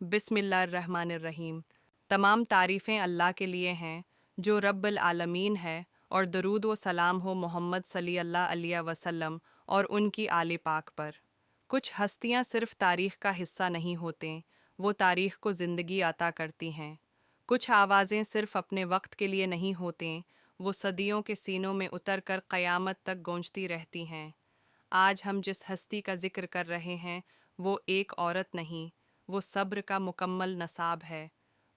बिस्मिल्लाहिर्रहमानिर्रहीम। तमाम तारीफ़ें अल्लाह के लिए हैं जो रब्बुल आलमीन है, और दरूद व सलाम हो मोहम्मद सल्लल्लाहु अलैहि वसल्लम और उनकी आले पाक पर। कुछ हस्तियाँ सिर्फ़ तारीख़ का हिस्सा नहीं होते, वो तारीख़ को ज़िंदगी अता करती हैं। कुछ आवाज़ें सिर्फ़ अपने वक्त के लिए नहीं होते, वो सदियों के सीनों में उतर कर क़यामत तक गूंजती रहती हैं। आज हम जिस हस्ती का जिक्र कर रहे हैं वो एक औरत नहीं, वो सब्र का मुकम्मल नसाब है।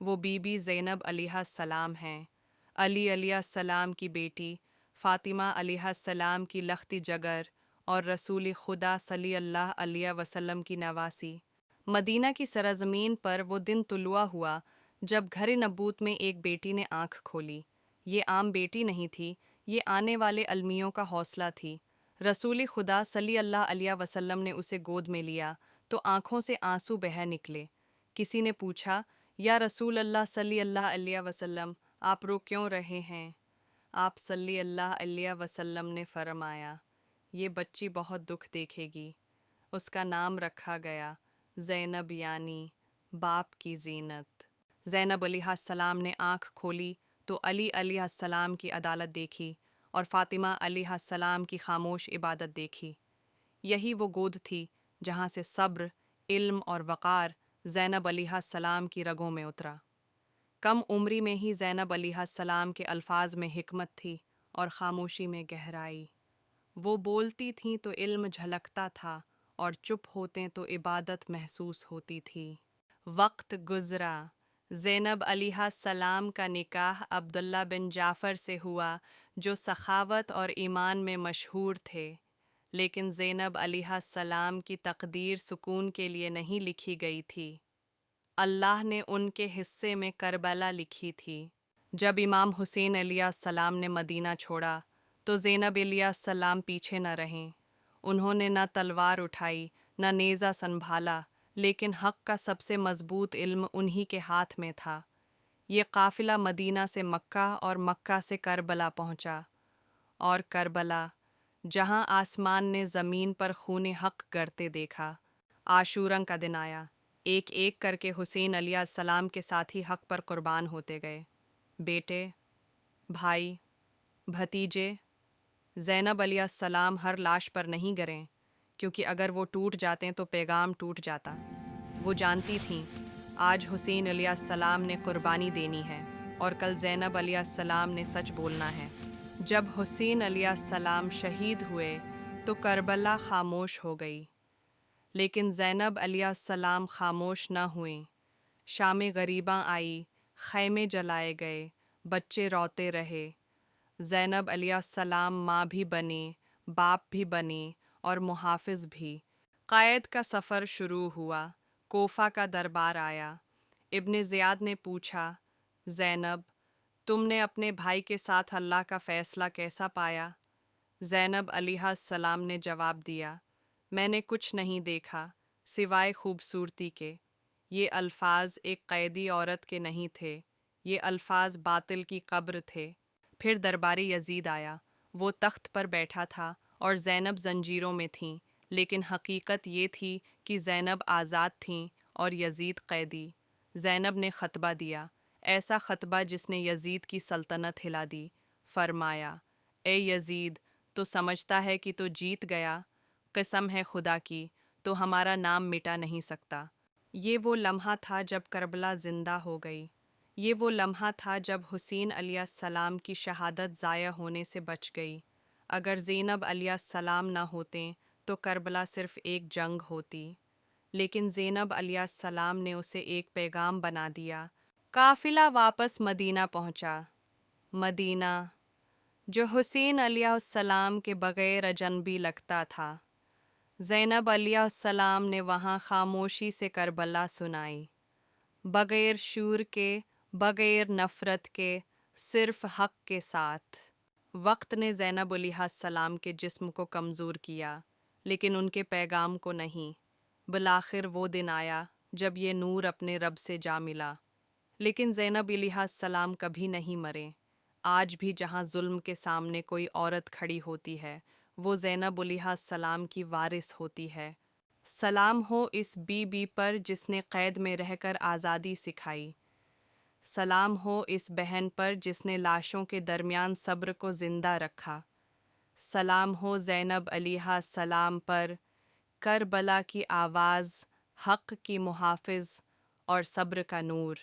वो बीबी ज़ैनब अलैहिस्सलाम हैं। अली अलैहिस्सलाम की बेटी, फ़ातिमा अलैहिस्सलाम की लख्ती जगर और रसूल खुदा सल्लल्लाहु अलैहि वसल्लम की नवासी। मदीना की सरज़मीन पर वो दिन तुलुआ हुआ जब घर नबूत में एक बेटी ने आँख खोली। ये आम बेटी नहीं थी, ये आने वाले अलमियों का हौसला थी। रसूल खुदा सल्लल्लाहु अलैहि वसल्लम ने उसे गोद में लिया तो आँखों से आंसू बह निकले। किसी ने पूछा, या रसूल अल्लाह सल्लल्लाहु अलैहि वसल्लम, आप रो क्यों रहे हैं? आप सल्लल्लाहु अलैहि वसल्लम ने फरमाया, ये बच्ची बहुत दुख देखेगी। उसका नाम रखा गया ज़ैनब, यानी बाप की ज़ीनत। ज़ैनब अलैहिस्सलाम ने आँख खोली तो अली अलैहिस्सलाम की अदालत देखी और फ़ातिमा अलैहिस्सलाम की खामोश इबादत देखी। यही वो गोद थी जहाँ से सब्र, इल्म और वक़ार ज़ैनब अलैहिस्सलाम की रगों में उतरा। कम उम्री में ही ज़ैनब अलैहिस्सलाम के अल्फाज में हिकमत थी और ख़ामोशी में गहराई। वो बोलती थीं तो इल्म झलकता था और चुप होते तो इबादत महसूस होती थी। वक्त गुज़रा। ज़ैनब अलैहिस्सलाम का निकाह अब्दुल्ला बिन जाफ़र से हुआ जो सखावत और ईमान में मशहूर थे। लेकिन ज़ैनब अलैहिस्सलाम की तकदीर सुकून के लिए नहीं लिखी गई थी। अल्लाह ने उनके हिस्से में करबला लिखी थी। जब इमाम हुसैन अलैहिस्सलाम ने मदीना छोड़ा तो ज़ैनब अलैहिस्सलाम पीछे न रहें। उन्होंने न तलवार उठाई न नेज़ा संभाला, लेकिन हक़ का सबसे मज़बूत इल्म उन्हीं के हाथ में था। ये काफ़िला मदीना से मक्का और मक्का से करबला पहुँचा, और करबला जहाँ आसमान ने ज़मीन पर खून हक़ गरते देखा। आशूरा का दिन आया। एक एक करके हुसैन अलैहिस्सलाम के साथी हक़ पर कुर्बान होते गए। बेटे, भाई, भतीजे। ज़ैनब अलैहिस्सलाम हर लाश पर नहीं गिरें, क्योंकि अगर वो टूट जाते तो पैगाम टूट जाता। वो जानती थीं आज हुसैन अलैहिस्सलाम ने कुर्बानी देनी है और कल ज़ैनब अलैहिस्सलाम ने सच बोलना है। जब हुसैन अलैहिस्सलाम शहीद हुए तो करबला खामोश हो गई, लेकिन ज़ैनब अलैहिस्सलाम खामोश न हुईं। शाम गरीबां आई, खैमे जलाए गए, बच्चे रोते रहे। ज़ैनब अलैहिस्सलाम माँ भी बनी, बाप भी बनी और मुहाफ़िज़ भी। क़ायद का सफ़र शुरू हुआ। कोफा का दरबार आया। इब्न ज़ियाद ने पूछा, ज़ैनब, तुमने अपने भाई के साथ अल्लाह का फ़ैसला कैसा पाया? ज़ैनब अलैहिस्सलाम ने जवाब दिया, मैंने कुछ नहीं देखा सिवाय खूबसूरती के। ये अल्फाज एक कैदी औरत के नहीं थे, ये अल्फाज बातिल की कब्र थे। फिर दरबारी यजीद आया। वो तख्त पर बैठा था और ज़ैनब जंजीरों में थीं, लेकिन हकीकत ये थी कि ज़ैनब आज़ाद थीं और यजीद कैदी। ज़ैनब ने ख़तबा दिया, ऐसा ख़तबा जिसने यजीद की सल्तनत हिला दी। फरमाया, ए यजीद, तो समझता है कि तो जीत गया? कसम है खुदा की, तो हमारा नाम मिटा नहीं सकता। ये वो लम्हा था जब करबला ज़िंदा हो गई। ये वो लम्हा था जब हुसैन अलैहिस्सलाम की शहादत ज़ाया होने से बच गई। अगर ज़ैनब अलैहिस्सलाम ना होते तो करबला सिर्फ़ एक जंग होती, लेकिन ज़ैनब अलैहिस्सलाम ने उसे एक पैगाम बना दिया। काफ़िला वापस मदीना पहुँचा। मदीना जो हुसैन अलैहिस्सलाम के बग़ैर अजनबी लगता था। ज़ैनब अलैहिस्सलाम ने वहाँ खामोशी से करबला सुनाई, बग़ैर शूर के, बग़ैर नफ़रत के, सिर्फ़ हक़ के साथ। वक्त ने ज़ैनब अलैहिस्सलाम के जिस्म को कमज़ोर किया, लेकिन उनके पैगाम को नहीं। बिलाखिर वो दिन आया जब ये नूर अपने रब से जा मिला। लेकिन ज़ैनब अलैहिस्सलाम कभी नहीं मरे। आज भी जहाँ ज़ुल्म के सामने कोई औरत खड़ी होती है, वो ज़ैनब अलैहिस्सलाम की वारिस होती है। سلام ہو اس بی بی پر جس نے قید میں رہ کر آزادی سکھائی، سلام ہو اس بہن پر جس نے لاشوں کے درمیان صبر کو زندہ رکھا، سلام ہو زینب علیہا السلام پر، کربلا کی آواز، حق کی محافظ اور صبر کا نور۔